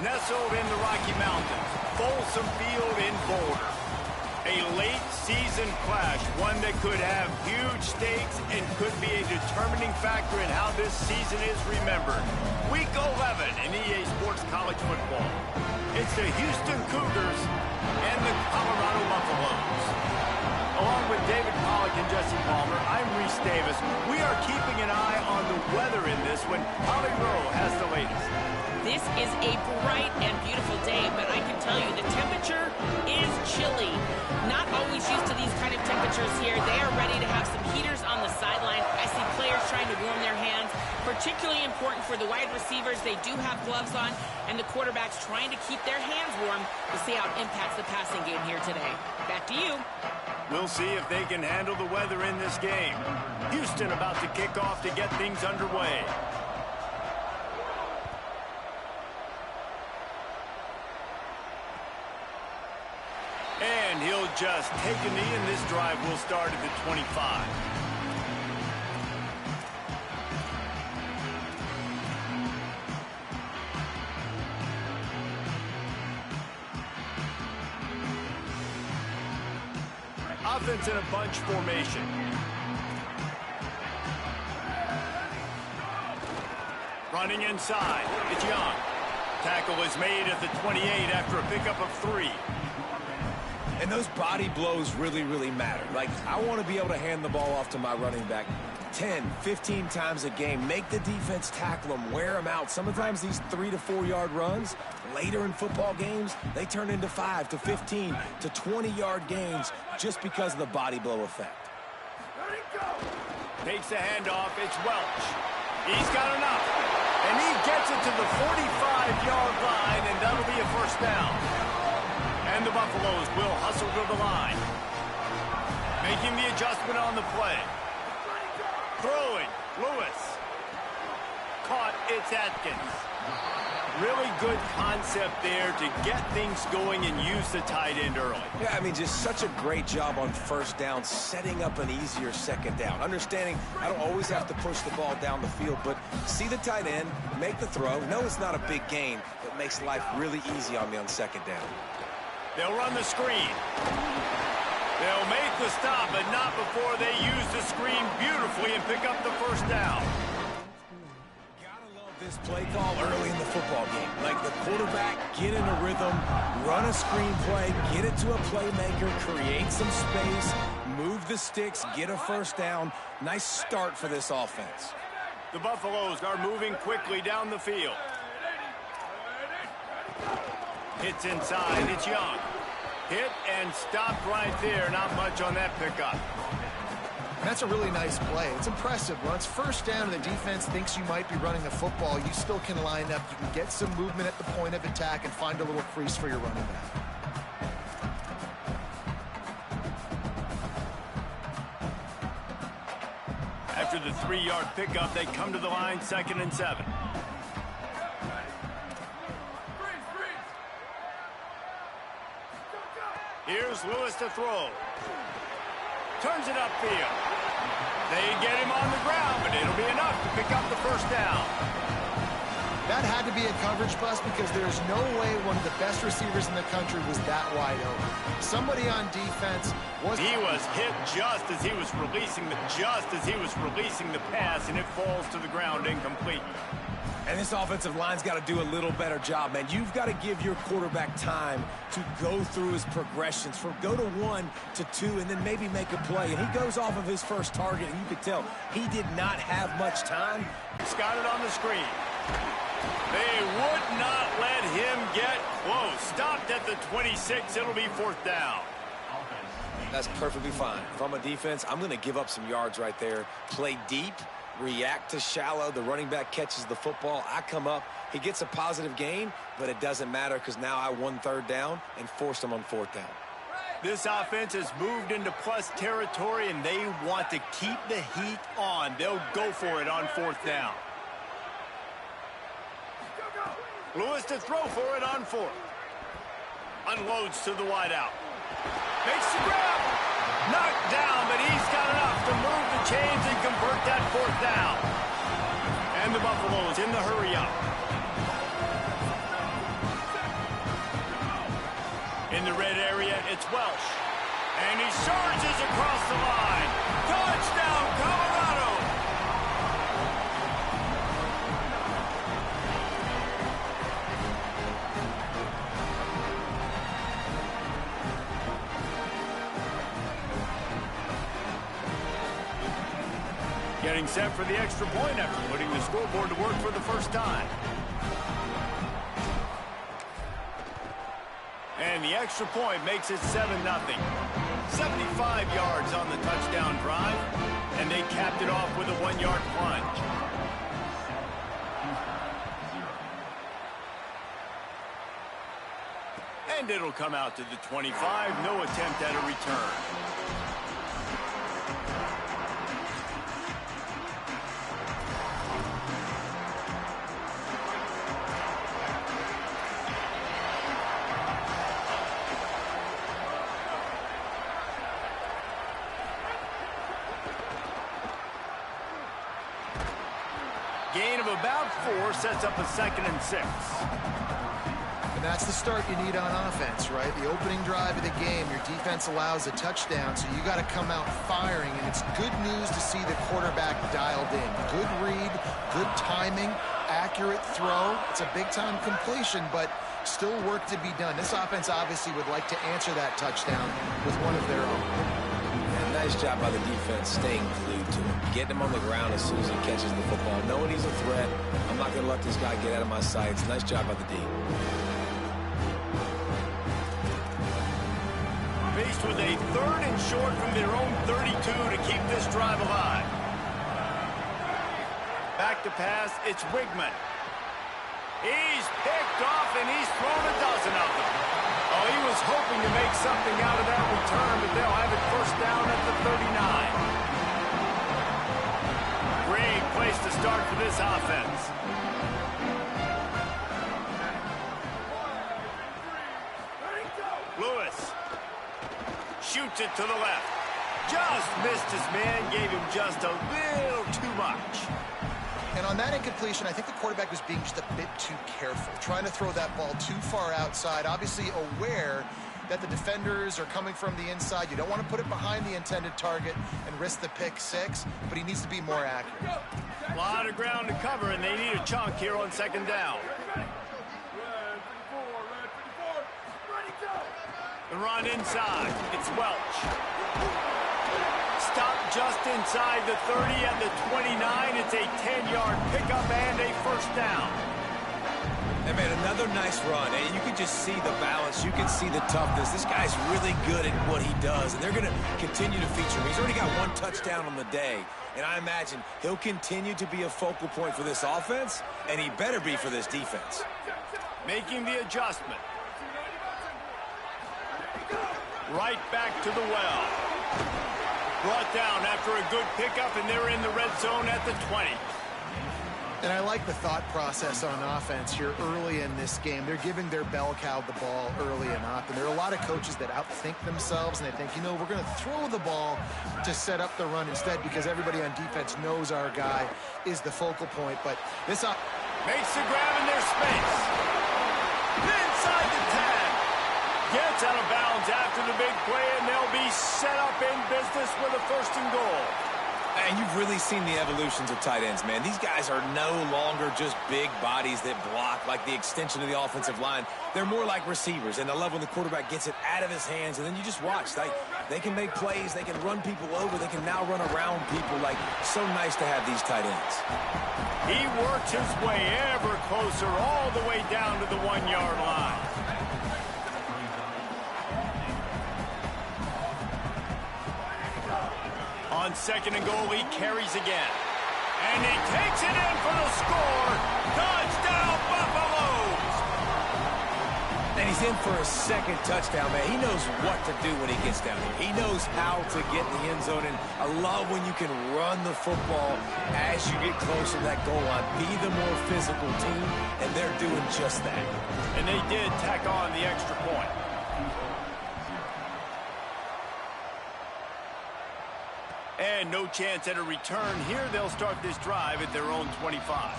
Nestled in the Rocky Mountains, Folsom Field in Boulder. A late-season clash, one that could have huge stakes and could be a determining factor in how this season is remembered. Week 11 in EA Sports College Football. It's the Houston Cougars and the Colorado Buffaloes. Along with David Pollack and Jesse Palmer, I'm Reese Davis. We are keeping an eye on the weather in this one. Holly Rowe has the latest. This is a bright and beautiful day, but I can tell you the temperature is chilly. Not always used to these kind of temperatures here. They are ready to have some heaters on the sideline. I see players trying to warm their hands. Particularly important for the wide receivers. They do have gloves on, and the quarterbacks trying to keep their hands warm to see how it impacts the passing game here today. Back to you. We'll see if they can handle the weather in this game. Houston about to kick off to get things underway. And he'll just take a knee, and this drive will start at the 25. Offense in a bunch formation. Running inside. It's Young. Tackle is made at the 28 after a pickup of 3. And those body blows really, really matter. Like, I want to be able to hand the ball off to my running back 10, 15 times a game. Make the defense tackle them, wear them out. Sometimes these 3 to 4 yard runs, later in football games, they turn into 5 to 15 to 20 yard gains just because of the body blow effect. Takes the handoff. It's Welch. He's got enough. And he gets it to the 45-yard line, and that'll be a first down. And the Buffaloes will hustle to the line. Making the adjustment on the play. Throwing. Lewis. Caught. It's Atkins. Really good concept there to get things going and use the tight end early. Yeah, I mean, just such a great job on first down, setting up an easier second down. Understanding I don't always have to push the ball down the field, but see the tight end, make the throw. No, it's not a big gain, but makes life really easy on me on second down. They'll run the screen. They'll make the stop, but not before they use the screen beautifully and pick up the first down. Gotta love this play call early in the football game. Like the quarterback, get in a rhythm, run a screen play, get it to a playmaker, create some space, move the sticks, get a first down. Nice start for this offense. The Buffaloes are moving quickly down the field. Hits inside. It's Young. Hit and stopped right there. Not much on that pickup. That's a really nice play. It's impressive. When it's first down and the defense thinks you might be running the football, you still can line up. You can get some movement at the point of attack and find a little crease for your running back. After the 3-yard pickup, they come to the line, 2nd and 7. Here's Lewis to throw. Turns it upfield. They get him on the ground, but it'll be enough to pick up the first down. That had to be a coverage bust because there's no way one of the best receivers in the country was that wide open. Somebody on defense was... He was hit just as he was releasing the pass, and it falls to the ground incomplete. And this offensive line's got to do a little better job, man. You've got to give your quarterback time to go through his progressions, from go to 1 to 2, and then maybe make a play. And he goes off of his first target, and you could tell he did not have much time. He's got it on the screen. They would not let him get close. Stopped at the 26. It'll be 4th down. That's perfectly fine. If I'm a defense, I'm going to give up some yards right there. Play deep. React to shallow. The running back catches the football. I come up. He gets a positive gain, but it doesn't matter because now I won 3rd down and forced him on 4th down. This offense has moved into plus territory, and they want to keep the heat on. They'll go for it on 4th down. Lewis to throw for it on 4th. Unloads to the wideout. Makes the grab. Knocked down, but he's got enough to move the chains and convert that 4th down. And the Buffaloes in the hurry up. In the red area, it's Welsh. And he surges across the line. Touchdown, Colorado! Getting set for the extra point after putting the scoreboard to work for the first time. And the extra point makes it 7-0. 75 yards on the touchdown drive, and they capped it off with a 1-yard plunge. And it'll come out to the 25, no attempt at a return. Gain of about 4 sets up a 2nd and 6. And that's the start you need on offense, right? The opening drive of the game, your defense allows a touchdown, so you got to come out firing, and it's good news to see the quarterback dialed in. Good read, good timing, accurate throw. It's a big-time completion, but still work to be done. This offense obviously would like to answer that touchdown with one of their own. Yeah, nice job by the defense staying glued to him. Getting him on the ground as soon as he catches the football. Knowing he's a threat, I'm not going to let this guy get out of my sights. Nice job by the D. Faced with a 3rd and short from their own 32 to keep this drive alive. Back to pass, it's Wigman. He's picked off, and he's thrown a dozen of them. Oh, he was hoping to make something out of that return, but they'll have it first down at the 39. Great place to start for this offense. Lewis shoots it to the left. Just missed his man, gave him just a little too much. And on that incompletion, I think the quarterback was being just a bit too careful, trying to throw that ball too far outside, obviously aware that the defenders are coming from the inside. You don't want to put it behind the intended target and risk the pick 6, but he needs to be more accurate. A lot of ground to cover, and they need a chunk here on 2nd down. The run inside. It's Welch. Stop just inside the 30 and the 29. It's a 10-yard pickup and a first down. They made another nice run, and you can just see the balance. You can see the toughness. This guy's really good at what he does, and they're going to continue to feature him. He's already got 1 touchdown on the day, and I imagine he'll continue to be a focal point for this offense, and he better be for this defense. Making the adjustment. Right back to the well. Brought down after a good pickup, and they're in the red zone at the 20. And I like the thought process on offense here early in this game. They're giving their bell cow the ball early and often. There are a lot of coaches that outthink themselves, and they think, you know, we're going to throw the ball to set up the run instead because everybody on defense knows our guy is the focal point. But this makes the grab in their space. Inside the 10. Gets out of bounds after the big play, and they'll be set up in business with a 1st and goal. And you've really seen the evolutions of tight ends, man. These guys are no longer just big bodies that block like the extension of the offensive line. They're more like receivers, and I love when the quarterback gets it out of his hands, and then you just watch. They can make plays. They can run people over. They can now run around people. Like, so nice to have these tight ends. He works his way ever closer all the way down to the 1-yard line. On 2nd and goal, he carries again. And he takes it in for the score. Touchdown, Buffaloes! And he's in for a 2nd touchdown, man. He knows what to do when he gets down here. He knows how to get in the end zone. And I love when you can run the football as you get closer to that goal line. Be the more physical team, and they're doing just that. And they did tack on the extra point. And no chance at a return here. They'll start this drive at their own 25.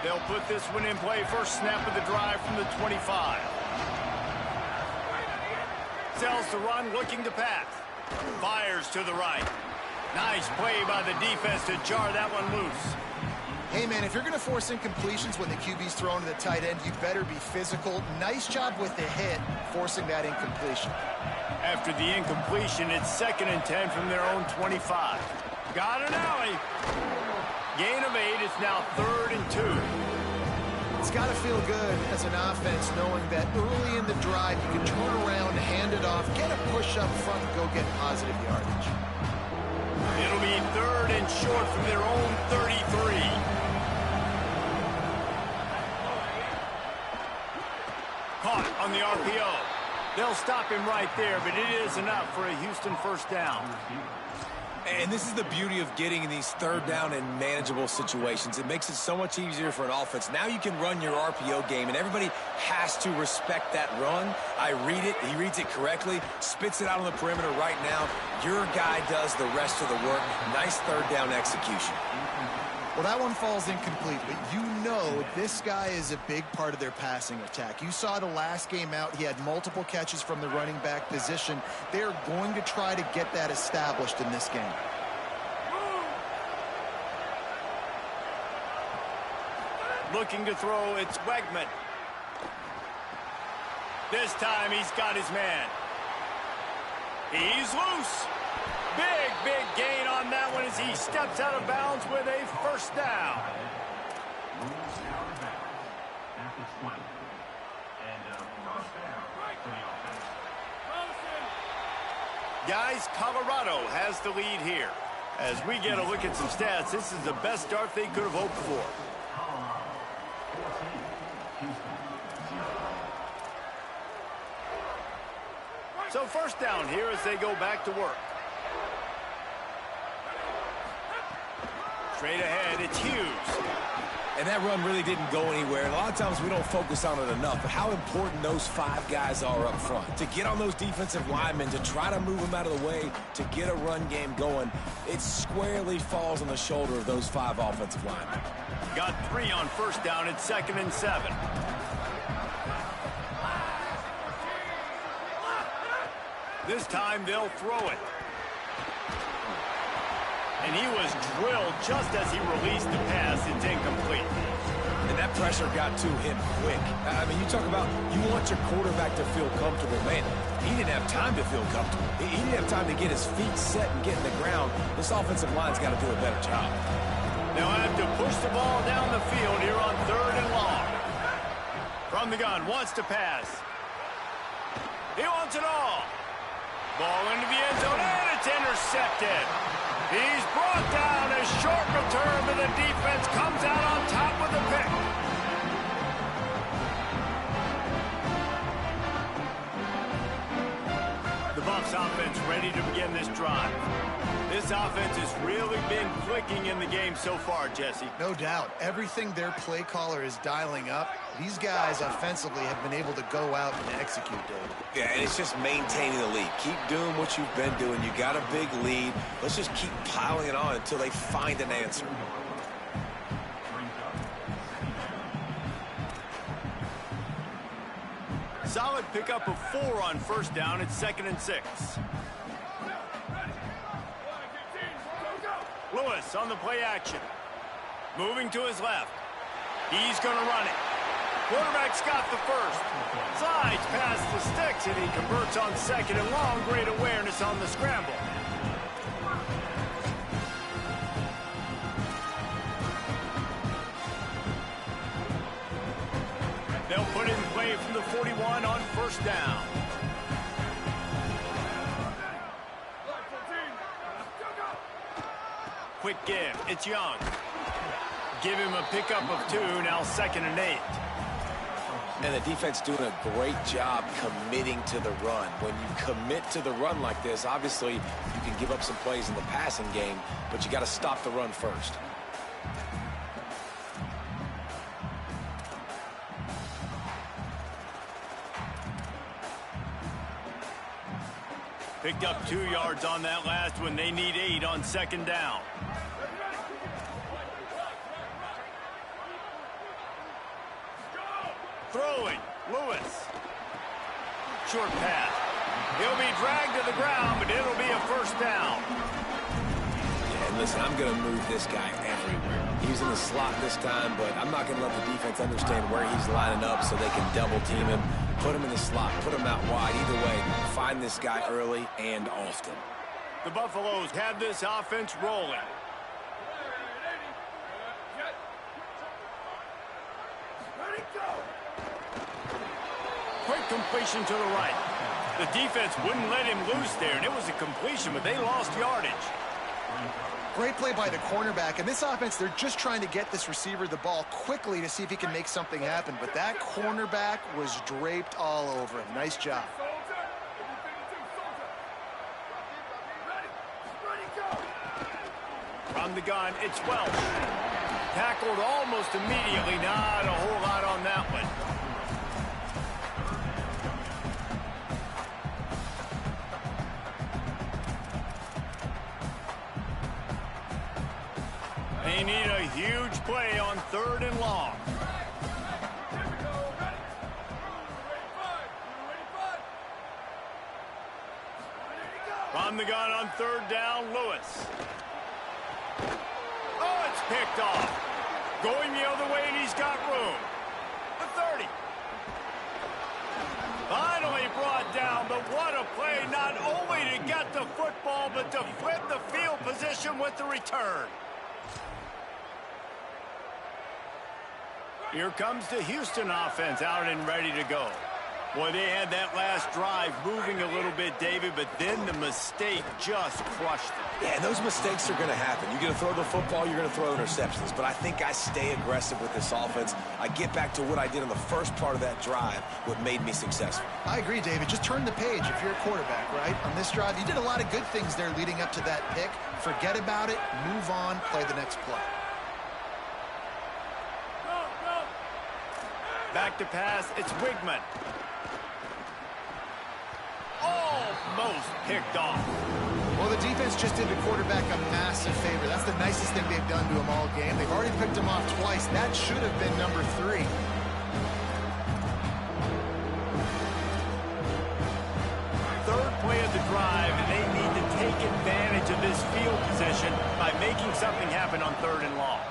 They'll put this one in play. First snap of the drive from the 25. Sells the run, looking to pass. Fires to the right. Nice play by the defense to jar that one loose. Hey, man, if you're going to force incompletions when the QB's thrown to the tight end, you better be physical. Nice job with the hit, forcing that incompletion. After the incompletion, it's 2nd and 10 from their own 25. Got an alley. Gain of 8. It's now 3rd and 2. It's got to feel good as an offense knowing that early in the drive you can turn around, hand it off, get a push up front, and go get positive yardage. It'll be 3rd and short from their own 33. Caught on the RPO. They'll stop him right there, but it is enough for a Houston first down. And this is the beauty of getting in these 3rd down and manageable situations. It makes it so much easier for an offense. Now you can run your RPO game, and everybody has to respect that run. I read it. He reads it correctly, spits it out on the perimeter right now. Your guy does the rest of the work. Nice 3rd down execution. Well, that one falls incomplete, but you know this guy is a big part of their passing attack. You saw the last game out, he had multiple catches from the running back position. They're going to try to get that established in this game. Looking to throw, it's Wegman. This time he's got his man. He's loose. Big gain on that one as he steps out of bounds with a first down. Guys, Colorado has the lead here. As we get a look at some stats, this is the best start they could have hoped for. So first down here as they go back to work. Straight ahead, it's Hughes. And that run really didn't go anywhere. And a lot of times we don't focus on it enough. But how important those 5 guys are up front. To get on those defensive linemen, to try to move them out of the way, to get a run game going, it squarely falls on the shoulder of those 5 offensive linemen. Got 3 on first down. It's 2nd and 7. This time they'll throw it. And he was drilled just as he released the pass. It's incomplete. And that pressure got to him quick. I mean, you talk about you want your quarterback to feel comfortable. Man, he didn't have time to feel comfortable. He didn't have time to get his feet set and get in the ground. This offensive line's got to do a better job. They'll have to push the ball down the field here on 3rd and long. From the gun, wants to pass. He wants it all. Ball into the end zone, and it's intercepted. He's brought down. A short return, but the defense comes out on top with the pick. The Bucs offense ready to begin this drive. This offense has really been clicking in the game so far, Jesse. No doubt. Everything their play caller is dialing up, these guys offensively have been able to go out and execute, Dave. Yeah, and it's just maintaining the lead. Keep doing what you've been doing. You got a big lead. Let's just keep piling it on until they find an answer. Solid pickup of 4 on first down. It's 2nd and 6. Lewis on the play action. Moving to his left. He's going to run it. Quarterback's got the first. Slides past the sticks, and he converts on 2nd and long. Great awareness on the scramble. They'll put it in play from the 41 on first down. Quick give. It's Young. Give him a pickup of 2. Now 2nd and 8. And the defense doing a great job committing to the run. When you commit to the run like this, obviously you can give up some plays in the passing game, but you got to stop the run first. Picked up 2 yards on that last one. They need 8 on 2nd down. Throwing, Lewis. Short pass. He'll be dragged to the ground, but it'll be a first down. Yeah, and listen, I'm going to move this guy everywhere. He's in the slot this time, but I'm not going to let the defense understand where he's lining up so they can double team him. Put him in the slot, put him out wide. Either way, find this guy early and often. The Buffaloes have this offense rolling. Quick completion to the right. The defense wouldn't let him loose there, and it was a completion, but they lost yardage. Great play by the cornerback. And this offense, they're just trying to get this receiver the ball quickly to see if he can make something happen. But that cornerback was draped all over him. Nice job. From the gun, it's Welch. Tackled almost immediately. Not a whole lot on that one. They need a huge play on 3rd and long. From the gun on 3rd down, Lewis. Oh, it's picked off. Going the other way, and he's got room. The 30. Finally brought down, but what a play, not only to get the football, but to flip the field position with the return. Here comes the Houston offense out and ready to go. Boy, they had that last drive moving a little bit, David, but then the mistake just crushed them. Yeah, and those mistakes are going to happen. You're going to throw the football, you're going to throw interceptions. But I think I stay aggressive with this offense. I get back to what I did in the first part of that drive, what made me successful. I agree, David. Just turn the page if you're a quarterback, right? On this drive, you did a lot of good things there leading up to that pick. Forget about it, move on, play the next play. Back to pass, it's Wigman. Almost picked off. Well, the defense just did the quarterback a massive favor. That's the nicest thing they've done to him all game. They've already picked him off twice. That should have been number 3. Third play of the drive, and they need to take advantage of this field position by making something happen on 3rd and long.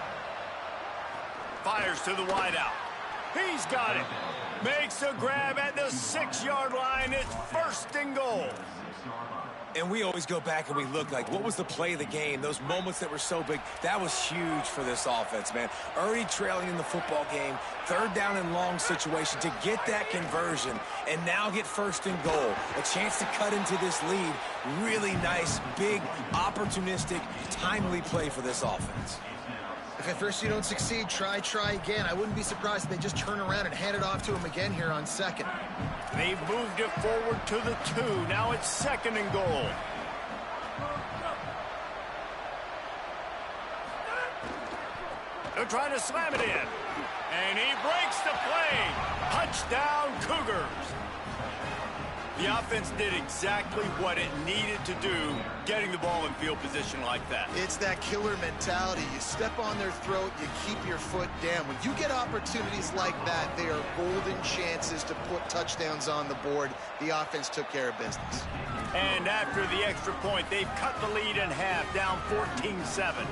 Fires to the wideout. He's got it. Makes a grab at the 6-yard line. It's 1st and goal. And we always go back and we look like, what was the play of the game? Those moments that were so big, that was huge for this offense, man. Already trailing in the football game, 3rd down and long situation to get that conversion and now get 1st and goal. A chance to cut into this lead. Really nice, big, opportunistic, timely play for this offense. If at first you don't succeed, try again. I wouldn't be surprised if they just turn around and hand it off to him again here on 2nd. They've moved it forward to the 2. Now it's 2nd and goal. They're trying to slam it in. And he breaks the play. Touchdown, Cougars. The offense did exactly what it needed to do, getting the ball in field position like that. It's that killer mentality. You step on their throat, you keep your foot down. When you get opportunities like that, they are golden chances to put touchdowns on the board. The offense took care of business. And after the extra point, they've cut the lead in half, down 14-7.